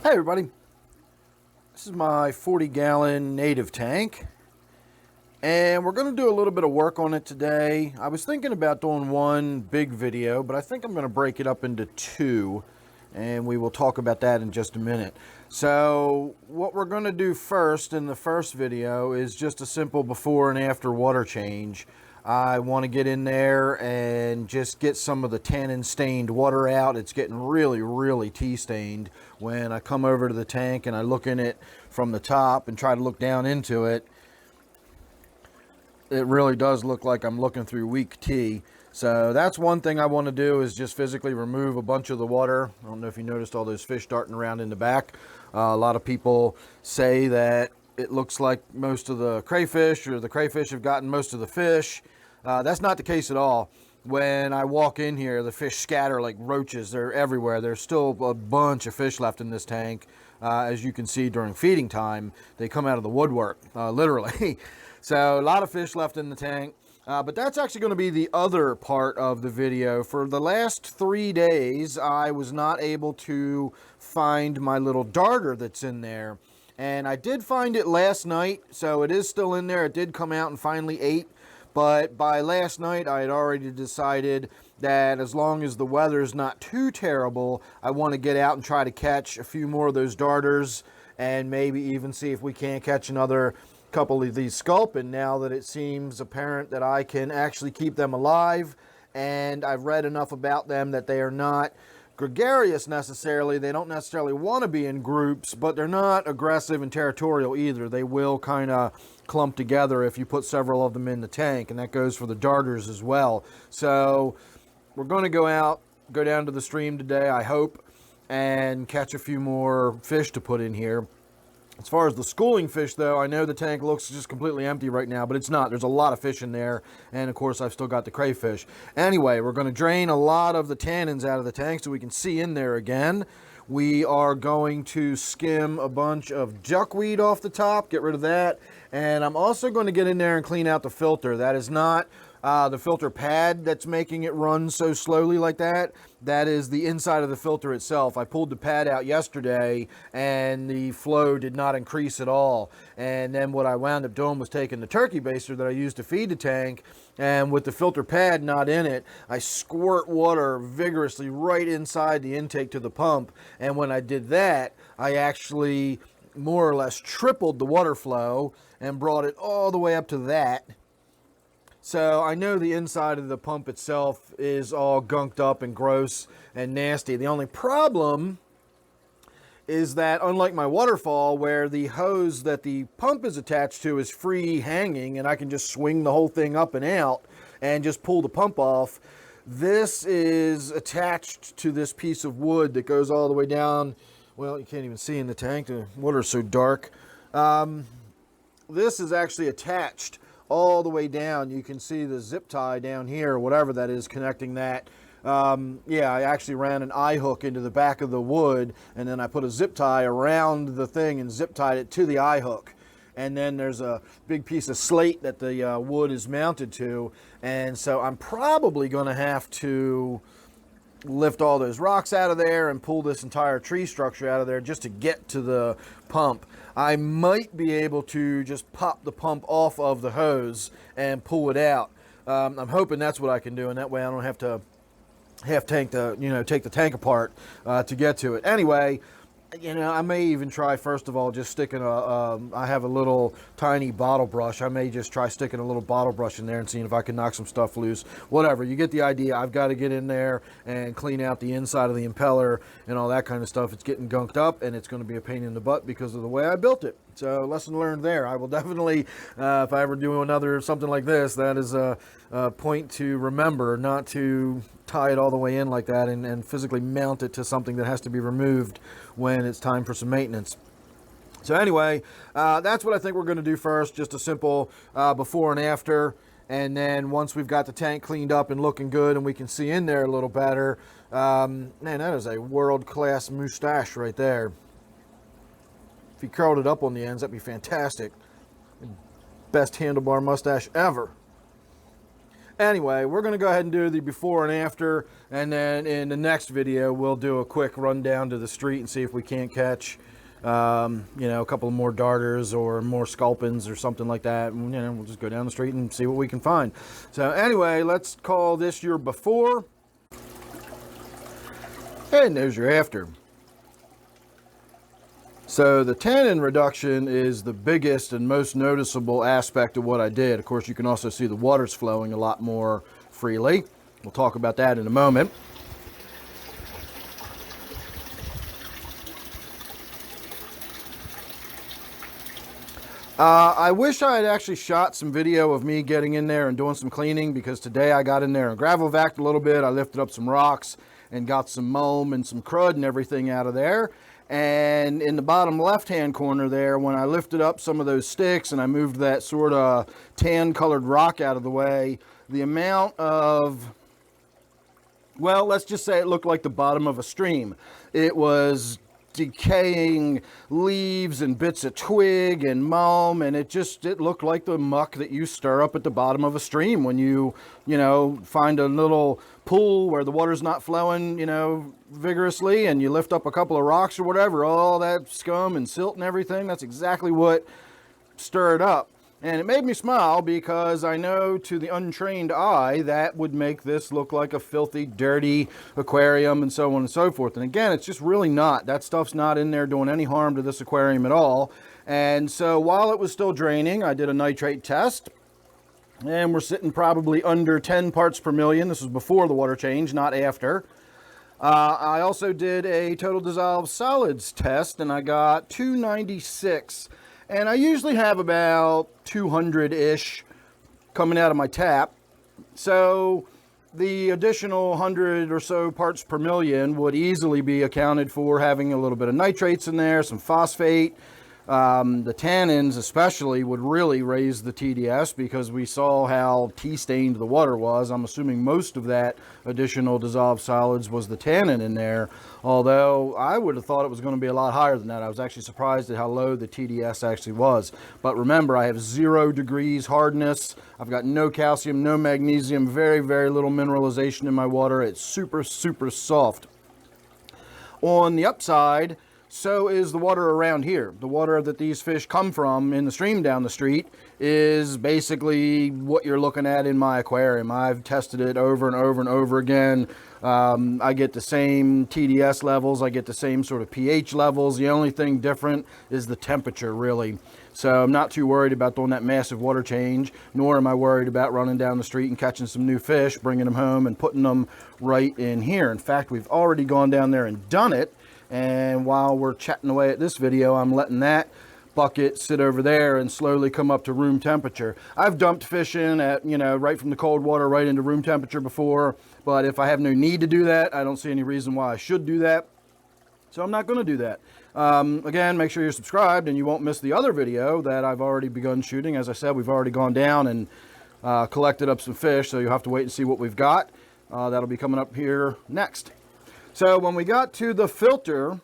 Hey everybody, this is my 40-gallon native tank and we're going to do a little bit of work on it today. I was thinking about doing one big video, but I think I'm going to break it up into two and we will talk about that in just a minute. So what we're going to do first in the first video is just a simple before and after water change. I want to get in there and just get some of the tannin stained water out. It's getting really tea stained. When I come over to the tank and I look in it from the top and try to look down into it, it really does look like I'm looking through weak tea. So that's one thing I want to do, is just physically remove a bunch of the water. I don't know if you noticed all those fish darting around in the back. A lot of people say that it looks like most of the crayfish, or the crayfish have gotten most of the fish. That's not the case at all. When I walk in here, the fish scatter like roaches. They're everywhere. There's still a bunch of fish left in this tank. As you can see during feeding time, they come out of the woodwork, literally. So a lot of fish left in the tank. But that's actually going to be the other part of the video. For the last 3 days, I was not able to find my little darter that's in there. And I did find it last night, so it is still in there. It did come out and finally ate. But by last night, I had already decided that as long as the weather's not too terrible, I want to get out and try to catch a few more of those darters and maybe even see if we can't catch another couple of these sculpin, now that it seems apparent that I can actually keep them alive. And I've read enough about them that they are not gregarious necessarily. They don't necessarily want to be in groups, but they're not aggressive and territorial either. They will kind of clump together if you put several of them in the tank, and that goes for the darters as well. So we're going to go down to the stream today, I hope, and catch a few more fish to put in here. As far as the schooling fish, though, I know the tank looks just completely empty right now, but it's not. There's a lot of fish in there, and of course, I've still got the crayfish. Anyway, we're going to drain a lot of the tannins out of the tank so we can see in there again. We are going to skim a bunch of duckweed off the top, get rid of that, and I'm also going to get in there and clean out the filter. That is not the filter pad that's making it run so slowly like that. That is the inside of the filter itself. I pulled the pad out yesterday and the flow did not increase at all. And then what I wound up doing was taking the turkey baster that I used to feed the tank, and with the filter pad not in it, I squirt water vigorously right inside the intake to the pump. And when I did that, I actually more or less tripled the water flow and brought it all the way up to that. So I know the inside of the pump itself is all gunked up and gross and nasty. The only problem is that, unlike my waterfall, where the hose that the pump is attached to is free hanging and I can just swing the whole thing up and out and just pull the pump off, this is attached to this piece of wood that goes all the way down. Well, you can't even see in the tank. The water's so dark. This is actually attached all the way down. You can see the zip tie down here, or whatever that is, connecting that. Yeah, I actually ran an eye hook into the back of the wood, and then I put a zip tie around the thing and zip tied it to the eye hook. And then there's a big piece of slate that the wood is mounted to, and so I'm probably going to have to lift all those rocks out of there and pull this entire tree structure out of there just to get to the pump. I might be able to just pop the pump off of the hose and pull it out. I'm hoping that's what I can do, and that way I don't have to take the tank apart to get to it. Anyway, I may even try, first of all, just sticking I have a little tiny bottle brush. I may just try sticking a little bottle brush in there and seeing if I can knock some stuff loose. Whatever, you get the idea. I've got to get in there and clean out the inside of the impeller and all that kind of stuff. It's getting gunked up, and it's going to be a pain in the butt because of the way I built it. So, lesson learned there. I will definitely, if I ever do another something like this, that is a point to remember, not to tie it all the way in like that and physically mount it to something that has to be removed when it's time for some maintenance. So anyway, that's what I think we're going to do first, just a simple before and after. And then once we've got the tank cleaned up and looking good and we can see in there a little better, man, that is a world-class mustache right there. If he curled it up on the ends, that'd be fantastic. Best handlebar mustache ever. Anyway, we're going to go ahead and do the before and after, and then in the next video we'll do a quick run down to the street and see if we can't catch a couple more darters or more sculpins or something like that. And, we'll just go down the street and see what we can find. So anyway, let's call this your before, and there's your after. So the tannin reduction is the biggest and most noticeable aspect of what I did. Of course, you can also see the water's flowing a lot more freely. We'll talk about that in a moment. I wish I had actually shot some video of me getting in there and doing some cleaning, because today I got in there and gravel vacked a little bit. I lifted up some rocks and got some mulm and some crud and everything out of there. And in the bottom left hand corner there, when I lifted up some of those sticks and I moved that sort of tan colored rock out of the way, the amount of, well, let's just say it looked like the bottom of a stream. It was decaying leaves and bits of twig and mulm, and it looked like the muck that you stir up at the bottom of a stream when you find a little pool where the water's not flowing vigorously, and you lift up a couple of rocks or whatever, all that scum and silt and everything. That's exactly what stirred up. And it made me smile, because I know to the untrained eye that would make this look like a filthy, dirty aquarium and so on and so forth. And again, it's just really not. That stuff's not in there doing any harm to this aquarium at all. And so while it was still draining, I did a nitrate test. And we're sitting probably under 10 parts per million. This was before the water change, not after. I also did a total dissolved solids test, and I got 296. And I usually have about 200-ish coming out of my tap. So the additional 100 or so parts per million would easily be accounted for having a little bit of nitrates in there, some phosphate. The tannins especially would really raise the TDS, because we saw how tea-stained the water was. I'm assuming most of that additional dissolved solids was the tannin in there, although I would have thought it was going to be a lot higher than that. I was actually surprised at how low the TDS actually was. But remember, I have 0 degrees hardness. I've got no calcium, no magnesium, very, very little mineralization in my water. It's super, super soft. On the upside, so is the water around here. The water that these fish come from in the stream down the street is basically what you're looking at in my aquarium. I've tested it over and over and over again. I get the same TDS levels. I get the same sort of pH levels. The only thing different is the temperature, really. So I'm not too worried about doing that massive water change, nor am I worried about running down the street and catching some new fish, bringing them home and putting them right in here. In fact, we've already gone down there and done it. And while we're chatting away at this video, I'm letting that bucket sit over there and slowly come up to room temperature. I've dumped fish in at, right from the cold water right into room temperature before, but if I have no need to do that, I don't see any reason why I should do that. So I'm not going to do that. Again, make sure you're subscribed and you won't miss the other video that I've already begun shooting. As I said, we've already gone down and collected up some fish, so you'll have to wait and see what we've got. That'll be coming up here next. So when we got to the filter,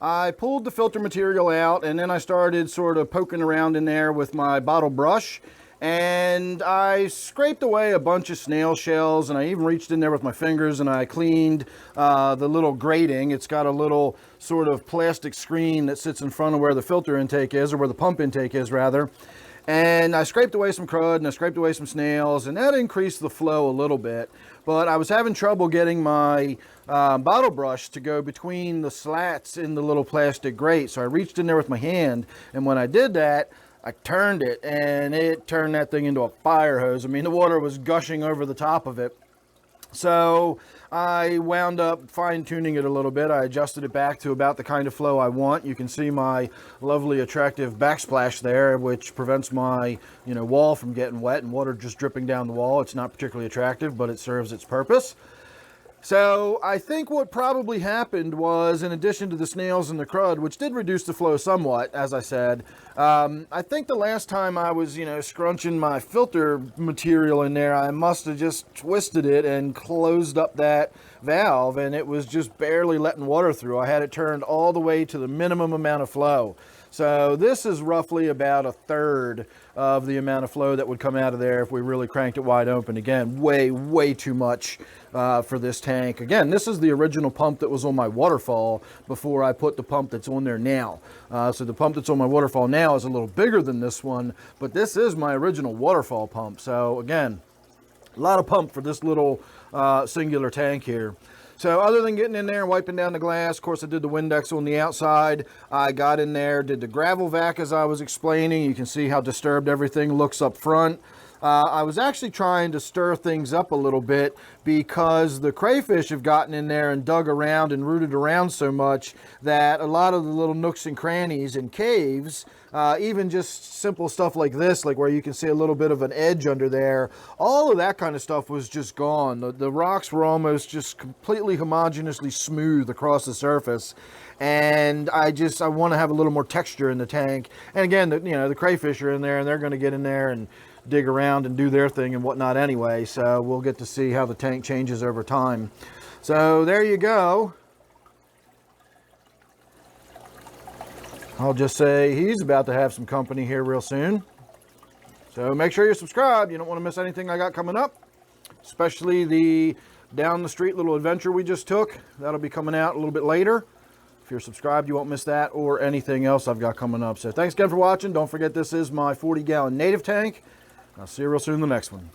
I pulled the filter material out, and then I started sort of poking around in there with my bottle brush, and I scraped away a bunch of snail shells, and I even reached in there with my fingers and I cleaned the little grating. It's got a little sort of plastic screen that sits in front of where the filter intake is, or where the pump intake is rather. And I scraped away some crud and I scraped away some snails, and that increased the flow a little bit. But I was having trouble getting my bottle brush to go between the slats in the little plastic grate. So I reached in there with my hand, and when I did that, I turned it, and it turned that thing into a fire hose. I mean, the water was gushing over the top of it. So I wound up fine-tuning it a little bit. I adjusted it back to about the kind of flow I want. You can see my lovely attractive backsplash there, which prevents my wall from getting wet and water just dripping down the wall. It's not particularly attractive, but it serves its purpose. So I think what probably happened was, in addition to the snails and the crud, which did reduce the flow somewhat, as I said, I think the last time I was, scrunching my filter material in there, I must have just twisted it and closed up that valve, and it was just barely letting water through. I had it turned all the way to the minimum amount of flow. So this is roughly about 1/3 of the amount of flow that would come out of there if we really cranked it wide open. Again, way too much for this tank. Again, this is the original pump that was on my waterfall before I put the pump that's on there now. So the pump that's on my waterfall now is a little bigger than this one, but this is my original waterfall pump. So again, a lot of pump for this little singular tank here. So other than getting in there and wiping down the glass, of course I did the Windex on the outside. I got in there, did the gravel vac as I was explaining. You can see how disturbed everything looks up front. I was actually trying to stir things up a little bit because the crayfish have gotten in there and dug around and rooted around so much that a lot of the little nooks and crannies and caves, even just simple stuff like this, like where you can see a little bit of an edge under there, all of that kind of stuff was just gone. The rocks were almost just completely homogeneously smooth across the surface. And I want to have a little more texture in the tank. And again, the crayfish are in there and they're going to get in there and dig around and do their thing and whatnot anyway. So we'll get to see how the tank changes over time. So there you go. I'll just say he's about to have some company here real soon. So make sure you're subscribed. You don't want to miss anything I got coming up, especially the down the street little adventure we just took. That'll be coming out a little bit later. If you're subscribed, you won't miss that or anything else I've got coming up. So thanks again for watching. Don't forget, this is my 40-gallon native tank. I'll see you real soon in the next one.